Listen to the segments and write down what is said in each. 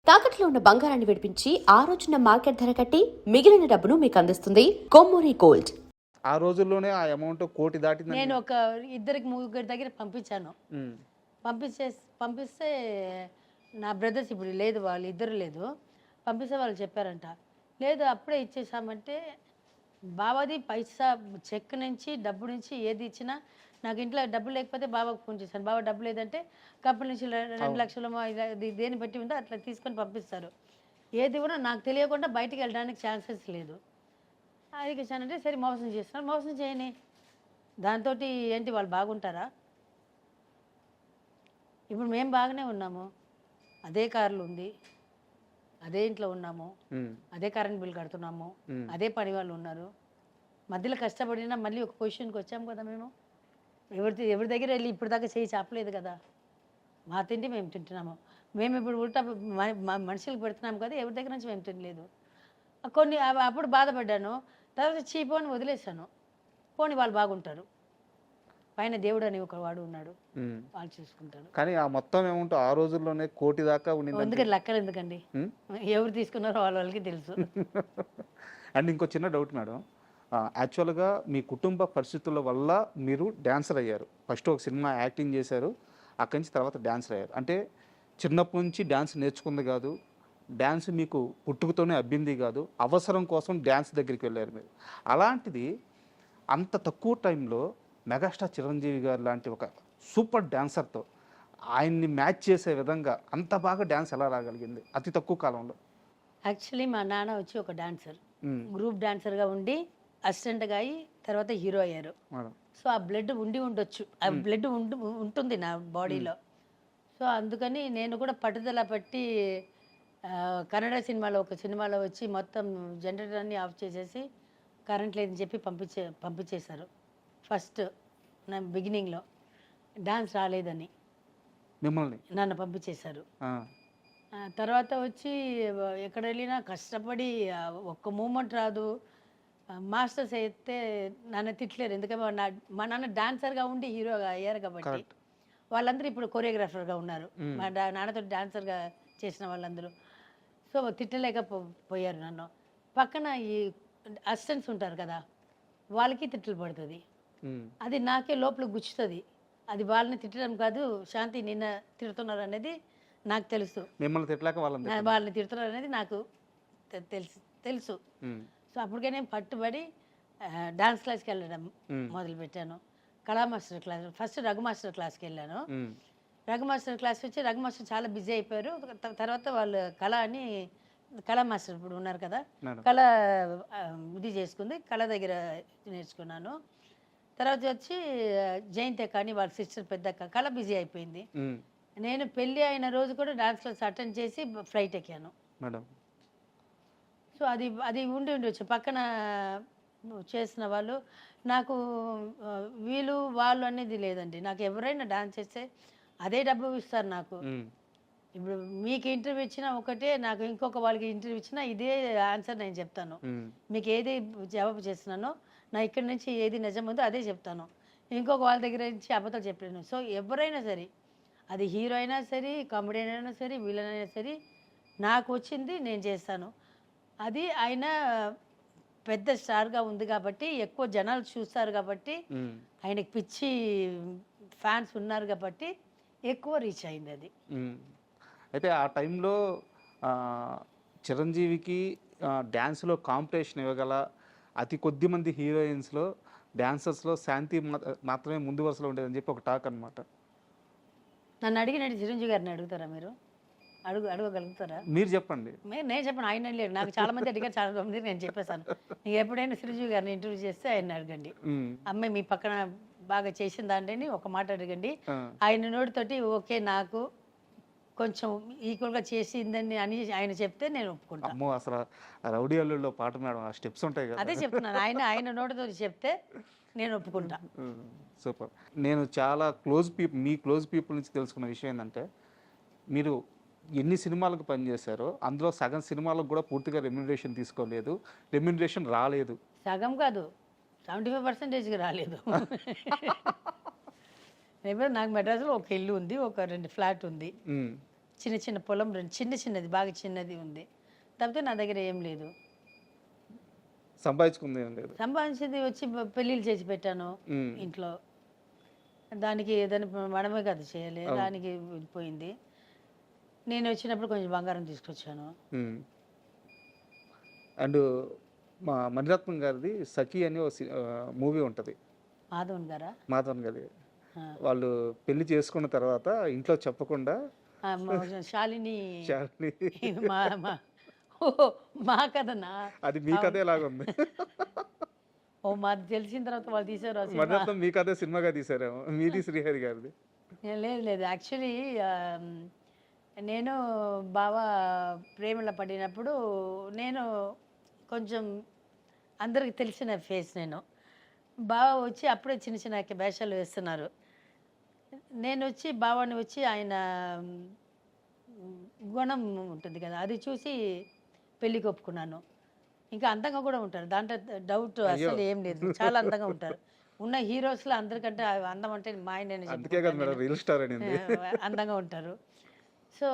తాకట్లో ఉన్న బంగారాన్ని విడిపించి ఆ రోజున మార్కెట్ ధర కట్టి మిగిలిన డబ్బును మీకు అందిస్తుంది కొమ్మూరి గోల్డ్. ఆ రోజుల్లోనే ఆ అమౌంట్ కోటి దాటింది. నేను ఒక ఇద్దరికి ముగ్గురి దగ్గర పంపించాను. పంపిస్తే నా బ్రదర్స్ ఇప్పుడు లేదు, వాళ్ళు ఇద్దరు లేదు. పంపిస్తే వాళ్ళు చెప్పారంట, లేదు అప్పుడే ఇచ్చేసామంటే బాబాది పైసా చెక్ నుంచి డబ్బు నుంచి ఏది ఇచ్చినా నాకు ఇంట్లో డబ్బు లేకపోతే బాబాకు ఫోన్ చేశాను. బాబా డబ్బు లేదంటే కంపెనీ నుంచి 2 లక్షలు దేని పెట్టి ఉందో అట్లా తీసుకొని పంపిస్తారు. ఏది కూడా నాకు తెలియకుండా బయటికి వెళ్ళడానికి ఛాన్సెస్ లేదు. అది ఇచ్చానంటే సరే మోసం చేస్తున్నారు, మోసం చేయని దాంతో ఏంటి వాళ్ళు బాగుంటారా? ఇప్పుడు మేము బాగానే ఉన్నాము, అదే కార్లు ఉంది, అదే ఇంట్లో ఉన్నాము, అదే కరెంట్ బిల్ కడుతున్నాము, అదే పని వాళ్ళు ఉన్నారు. మధ్యలో కష్టపడినా మళ్ళీ ఒక పొజిషన్కి వచ్చాము కదా. మేము ఎవరి దగ్గర వెళ్ళి ఇప్పుడు దాకా చేయి చాపలేదు కదా. మా తిండి మేము తింటున్నాము. మేము ఇప్పుడు ఉల్టా మనుషులకు పెడుతున్నాము కదా, ఎవరి దగ్గర నుంచి మేము తినలేదు. కొన్ని అప్పుడు బాధపడ్డాను, తర్వాత చీపోని వదిలేశాను. పోని వాళ్ళు బాగుంటారు, పైన దేవుడు అని ఒక వాడు ఉన్నాడు, వాళ్ళు చూసుకుంటారు. కానీ ఆ మొత్తం ఏమంటూ ఆ రోజుల్లోనే కోటి దాకా ఉండింది. ఎందుకంటే లెక్కలు ఎందుకండి, ఎవరు తీసుకున్నారో వాళ్ళకి తెలుసు. అండ్ ఇంకో చిన్న డౌట్ మేడం, యాక్చువల్గా మీ కుటుంబ పరిస్థితుల వల్ల మీరు డ్యాన్సర్ అయ్యారు. ఫస్ట్ ఒక సినిమా యాక్టింగ్ చేశారు, అక్కడి నుంచి తర్వాత డ్యాన్సర్ అయ్యారు. అంటే చిన్నప్పటి నుంచి డ్యాన్స్ నేర్చుకుంది కాదు, డ్యాన్స్ మీకు పుట్టుకతోనే అబ్బింది కాదు, అవసరం కోసం డ్యాన్స్ దగ్గరికి వెళ్ళారు మీరు. అలాంటిది అంత తక్కువ టైంలో మెగాస్టార్ చిరంజీవి గారు లాంటి ఒక సూపర్ డ్యాన్సర్తో ఆయన్ని మ్యాచ్ చేసే విధంగా అంత బాగా డ్యాన్స్ ఎలా రాగలిగింది అతి తక్కువ కాలంలో? యాక్చువల్లీ మా నాన్న వచ్చి ఒక డాన్సర్, గ్రూప్ డాన్సర్గా ఉండి అసిస్టెంట్గా అయ్యి తర్వాత హీరో అయ్యారు. సో ఆ బ్లడ్ ఉండొచ్చు, ఆ బ్లడ్ ఉంటుంది నా బాడీలో. సో అందుకని నేను కూడా పట్టుదల పట్టి కన్నడ సినిమాలో ఒక సినిమాలో వచ్చి మొత్తం జనరేటర్ అన్ని ఆఫ్ చేసేసి కరెంట్ లేదని చెప్పి పంపించేశారు. ఫస్ట్ నా బిగినింగ్లో డాన్స్ రాలేదని మిమ్మల్ని నన్ను పంపించేశారు. తర్వాత వచ్చి ఎక్కడ వెళ్ళినా కష్టపడి ఒక్క మూమెంట్ రాదు. మాస్టర్స్ అయితే నన్ను తిట్టలేరు, ఎందుకంటే మా నాన్న డాన్సర్గా ఉండి హీరోగా అయ్యారు కాబట్టి. వాళ్ళందరూ ఇప్పుడు కొరియోగ్రాఫర్గా ఉన్నారు, మా నాన్నతో డాన్సర్గా చేసిన వాళ్ళందరూ. సో తిట్టలేకపోయారు నన్ను. పక్కన ఈ అసిస్టెంట్స్ ఉంటారు కదా, వాళ్ళకి తిట్టలు పడుతుంది, అది నాకే లోపల గుచ్చుతుంది. అది వాళ్ళని తిట్టడం కాదు, శాంతి నిన్న తిడుతున్నారు అనేది నాకు తెలుసు, మిమ్మల్ని తిట్టలేక వాళ్ళని తిడుతున్నారు అనేది నాకు తెలుసు. సో అప్పటికే నేను పట్టుబడి డాన్స్ క్లాస్కి వెళ్ళడం మొదలుపెట్టాను. కళా master class, first Raghu master క్లాస్కి వెళ్ళాను. రఘు మాస్టర్ క్లాస్ వచ్చి రఘు మాస్టర్ చాలా బిజీ అయిపోయారు. తర్వాత వాళ్ళు కళా మాస్టర్ ఇప్పుడు ఉన్నారు కదా, కళ ఇది చేసుకుంది, కళ దగ్గర నేర్చుకున్నాను. తర్వాత వచ్చి జయంతి కానీ వాళ్ళ సిస్టర్ పెద్దక్క, కళ బిజీ అయిపోయింది. నేను పెళ్ళి అయిన రోజు కూడా డాన్స్ క్లాస్ అటెండ్ చేసి ఫ్లైట్ ఎక్కాను మేడం. సో అది ఉండొచ్చు పక్కన చేసిన వాళ్ళు. నాకు వీళ్ళు వాళ్ళు అనేది లేదండి, నాకు ఎవరైనా డాన్స్ చేస్తే అదే డబ్బు ఇస్తారు నాకు. ఇప్పుడు మీకు ఇంటర్వ్యూ ఇచ్చినా ఒకటే, నాకు ఇంకొక వాళ్ళకి ఇంటర్వ్యూ ఇచ్చినా ఇదే ఆన్సర్ నేను చెప్తాను. మీకు ఏది జవాబు చేస్తున్నానో నా ఇక్కడి నుంచి ఏది నిజం ఉందో అదే చెప్తాను, ఇంకొక వాళ్ళ దగ్గర నుంచి అబద్ధాలు చెప్పలేను. సో ఎవరైనా సరే, అది హీరో అయినా సరే, కామెడీ అయినా సరే, విలన్ అయినా సరే, నాకు వచ్చింది నేను చేస్తాను. అది ఆయన పెద్ద స్టార్గా ఉంది కాబట్టి, ఎక్కువ జనాలు చూస్తారు కాబట్టి, ఆయనకి పిచ్చి ఫ్యాన్స్ ఉన్నారు కాబట్టి ఎక్కువ రీచ్ అయింది అది. అయితే ఆ టైంలో చిరంజీవికి డ్యాన్స్లో కాంపిటీషన్ ఇవ్వగల అతి కొద్ది మంది హీరోయిన్స్లో డాన్సర్స్లో శాంతి మాత్రమే ముందు వరుసలో ఉండేదని చెప్పి ఒక టాక్ అనమాట. నన్ను అడిగినట్టు చిరంజీవి గారిని అడుగుతారా మీరు? అడగగలుగుతారా? మీరు చెప్పండి. నేను చెప్పను, ఆయన లేడు. నాకు చాలా మంది అడిగారు, చాలా మంది నేను చెప్పేశాను. నీకు ఎప్పుడైనా చిరంజీవి గారిని ఇంటర్వ్యూ చేస్తే ఆయన అడగండి, అమ్మాయి మీ పక్కన బాగా చేసిన దాంట్ని ఒక మాట అడగండి. ఆయన నోటితోటి ఓకే నాకు కొంచెం ఈక్వల్గా చేసిందని అని ఆయన చెప్తే నేను ఒప్పుకుంటాను. అమ్మో, అసలు రౌడీ అల్లుల్లో పాట మేడం, ఆ స్టెప్స్ ఉంటాయి కదా, అదే చెప్తున్నాను. ఆయన నోటితో చెప్తే నేను ఒప్పుకుంటా. సూపర్. నేను చాలా మీ క్లోజ్ పీపుల్ నుంచి తెలుసుకున్న విషయం ఏంటంటే, మీరు ఎన్ని సినిమాలకు పనిచేశారో అందులో సగం సినిమాలకు కూడా పూర్తిగా రెమ్యునరేషన్ తీసుకోలేదు, రెమ్యునరేషన్ రాలేదు. సగం కాదు, 75% రాలేదు. నాకు మెడ్రాస్లో ఒక ఇల్లు ఉంది, ఒక 2 ఫ్లాట్ ఉంది. చిన్న చిన్న పొలం చిన్నది బాగా చిన్నది ఉంది. తప్పితే నా దగ్గర ఏం లేదు. సంపాదించుకుంది ఏం లేదు. సంపాదించింది వచ్చి పెళ్ళిళ్ళు చేసి పెట్టాను ఇంట్లో. దానికి ఏదైనా మనమే కదా చేయాలి, దానికి పోయింది. నేను వచ్చినప్పుడు కొంచెం బంగారం తీసుకొచ్చాను. అండ్ మా మణిరత్నం గారిది సఖి అని ఒక మూవీ ఉంటుంది, మాధవన్ గారా? మాధవన్ గారి. వాళ్ళు పెళ్లి చేసుకున్న తర్వాత ఇంట్లో చెప్పకుండా శాలిని శాలిని మా కథనా? అది మీ కథ ఎలాగ ఉంది? మాది తెలిసిన తర్వాత వాళ్ళు తీసారు ఆ సినిమా. మణిరత్నం మీ కథ సినిమాగా తీసారేమో, మీది శ్రీహరి గారిది. లేదు యాక్చువల్లీ నేను బావ ప్రేమలో పడినప్పుడు నేను కొంచెం అందరికి తెలిసిన ఫేస్. నేను బావ వచ్చి అప్పుడే చిన్న చిన్న వేషాలు వేస్తున్నారు. నేను వచ్చి బావాని వచ్చి ఆయన గుణం ఉంటుంది కదా, అది చూసి పెళ్ళికి ఒప్పుకున్నాను. ఇంకా అందంగా కూడా ఉంటారు, దాంట్లో డౌట్ అసలు ఏం లేదు. చాలా అందంగా ఉంటారు. ఉన్న హీరోస్లో అందరికంటే అందం అంటే మా ఆయననే అందంగా ఉంటారు. సో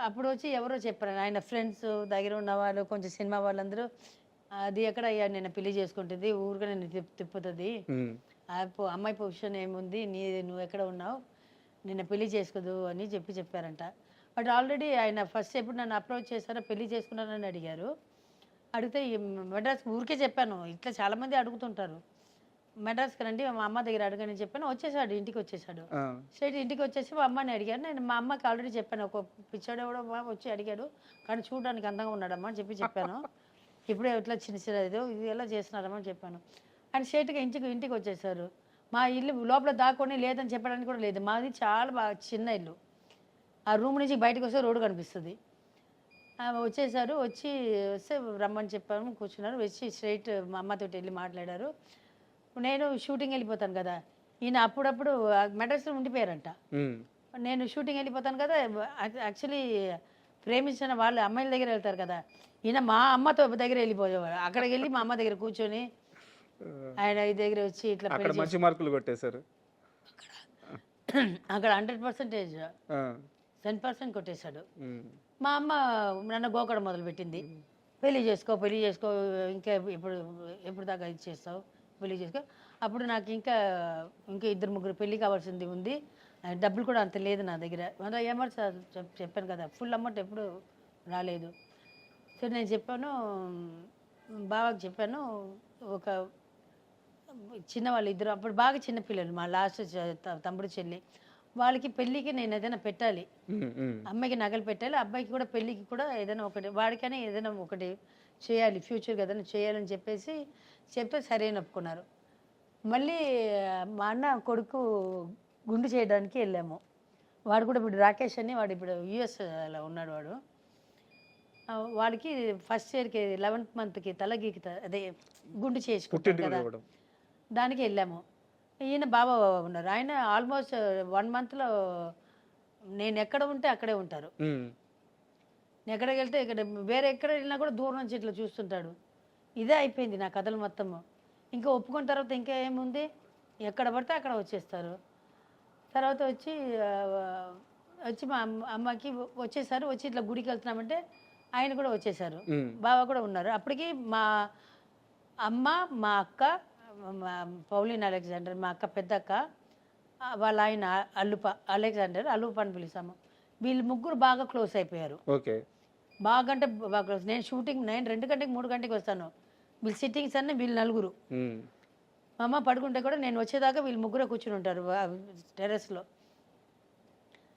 అప్పుడు వచ్చి ఎవరో చెప్పారు, ఆయన ఫ్రెండ్స్ దగ్గర ఉన్న వాళ్ళు కొంచెం సినిమా వాళ్ళందరూ, అది ఎక్కడ అయ్యా నేను పెళ్లి చేసుకుంటుంది, ఊరికే నేను తిప్పుతుంది, అమ్మాయి పొజిషన్ ఏముంది, నువ్వు ఎక్కడ ఉన్నావు, నిన్న పెళ్లి చేసుకోదు అని చెప్పారంట. బట్ ఆల్రెడీ ఆయన ఫస్ట్ ఎప్పుడు నన్ను అప్రోచ్ చేశారో పెళ్లి చేసుకున్నానని అడిగారు. అడిగితే మెడ్రాస్కి ఊరికే చెప్పాను, ఇట్లా చాలామంది అడుగుతుంటారు, మెడ్రాస్కి రండి మా అమ్మ దగ్గర అడగని చెప్పాను. వచ్చేసాడు, ఇంటికి వచ్చేసాడు. స్ట్రైట్ ఇంటికి వచ్చేసి మా అమ్మని అడిగాను. నేను మా అమ్మకి ఆల్రెడీ చెప్పాను, ఒక పిచ్చాడు కూడా వచ్చి అడిగాడు, కానీ చూడడానికి అందంగా ఉన్నాడమ్మా అని చెప్పాను. ఇప్పుడే ఇట్లా చిన్న ఇది ఎలా చేస్తున్నారమ్మా అని చెప్పాను. అండ్ స్ట్రైట్గా ఇంటికి వచ్చేసారు. మా ఇల్లు లోపల దాక్కొని లేదని చెప్పడానికి కూడా లేదు, మాది చాలా బాగా చిన్న ఇల్లు. ఆ రూమ్ నుంచి బయటకు వస్తే రోడ్డు కనిపిస్తుంది. వచ్చేసారు, వస్తే రమ్మని చెప్పాము, కూర్చున్నారు. వచ్చి స్ట్రైట్ మా అమ్మతో వెళ్ళి మాట్లాడారు. నేను షూటింగ్ వెళ్ళిపోతాను కదా, ఈయన అప్పుడప్పుడు మెడ్రాస్లో ఉండిపోయారంట. నేను షూటింగ్ వెళ్ళిపోతాను కదా, యాక్చువల్లీ ప్రేమించిన వాళ్ళు అమ్మాయిల దగ్గర వెళ్తారు కదా, ఈయన మా అమ్మతో దగ్గర వెళ్ళిపోయేవారు. అక్కడికి వెళ్ళి మా అమ్మ దగ్గర కూర్చొని ఆయన దగ్గర వచ్చి ఇట్లా మంచి మార్కులు కొట్టేశారు. అక్కడ 100% 10% కొట్టేశాడు. మా అమ్మ నన్ను గోకడం మొదలుపెట్టింది, పెళ్లి చేసుకో ఇంకా ఎప్పుడు దాకా ఇది చేస్తావు, పెళ్లి చేసుకో. అప్పుడు నాకు ఇంకా 2-3 పెళ్లి కావాల్సింది ఉంది, డబ్బులు కూడా అంత లేదు నా దగ్గర. అమౌంట్ చెప్పాను కదా, ఫుల్ అమౌంట్ ఎప్పుడు రాలేదు. సో నేను చెప్పాను, బావకి చెప్పాను, ఒక చిన్నవాళ్ళు ఇద్దరు అప్పుడు బాగా చిన్నపిల్లలు, మా లాస్ట్ తమ్ముడు చెల్లి, వాళ్ళకి పెళ్ళికి నేను ఏదైనా పెట్టాలి, అమ్మాయికి నగలు పెట్టాలి, అబ్బాయికి కూడా పెళ్ళికి కూడా ఏదైనా ఒకటి, వాడికైనా ఏదైనా ఒకటి చేయాలి, ఫ్యూచర్కి ఏదైనా చేయాలని చెప్తే సరే అని ఒప్పుకున్నారు. మళ్ళీ మా అన్న కొడుకు గుండు చేయడానికి వెళ్ళాము. వాడు కూడా ఇప్పుడు రాకేష్ అని, వాడు ఇప్పుడు యూఎస్లో ఉన్నాడు. వాడికి ఫస్ట్ ఇయర్కి 11th మంత్కి తలగీకి అదే గుండు చేసుకుంటారు కదా, దానికి వెళ్ళాము. ఈయన బాబా ఉన్నారు, ఆయన ఆల్మోస్ట్ 1 monthలో నేను ఎక్కడ ఉంటే అక్కడే ఉంటారు. నేను ఎక్కడికి వెళ్తే ఇక్కడ వేరే ఎక్కడ వెళ్ళినా కూడా దూరం నుంచి ఇట్లా చూస్తుంటాడు. ఇదే అయిపోయింది నా కథలు మొత్తము. ఇంకా ఒప్పుకున్న తర్వాత ఇంకా ఏముంది, ఎక్కడ పడితే అక్కడ వచ్చేస్తారు. తర్వాత వచ్చి మా అమ్మకి వచ్చేసారు. వచ్చి ఇట్లా గుడికి వెళ్తున్నామంటే ఆయన కూడా వచ్చేసారు, బావ కూడా ఉన్నారు. అప్పటికి మా అమ్మ, మా అక్క, పౌలిన్ అలెగ్జాండర్, మా అక్క పెద్ద అక్క, వాళ్ళ ఆయన అలెగ్జాండర్ అల్లుప అని పిలుస్తాము. వీళ్ళు ముగ్గురు బాగా క్లోజ్ అయిపోయారు. బాగా అంటే బాగా క్లోజ్. నేను షూటింగ్ 2 గంటకి 3 గంటకి వస్తాను, వీళ్ళు సిట్టింగ్స్ అన్నీ వీళ్ళు 4. మా అమ్మ పడుకుంటే కూడా నేను వచ్చేదాకా వీళ్ళు ముగ్గురే కూర్చుని ఉంటారు టెర్రస్లో.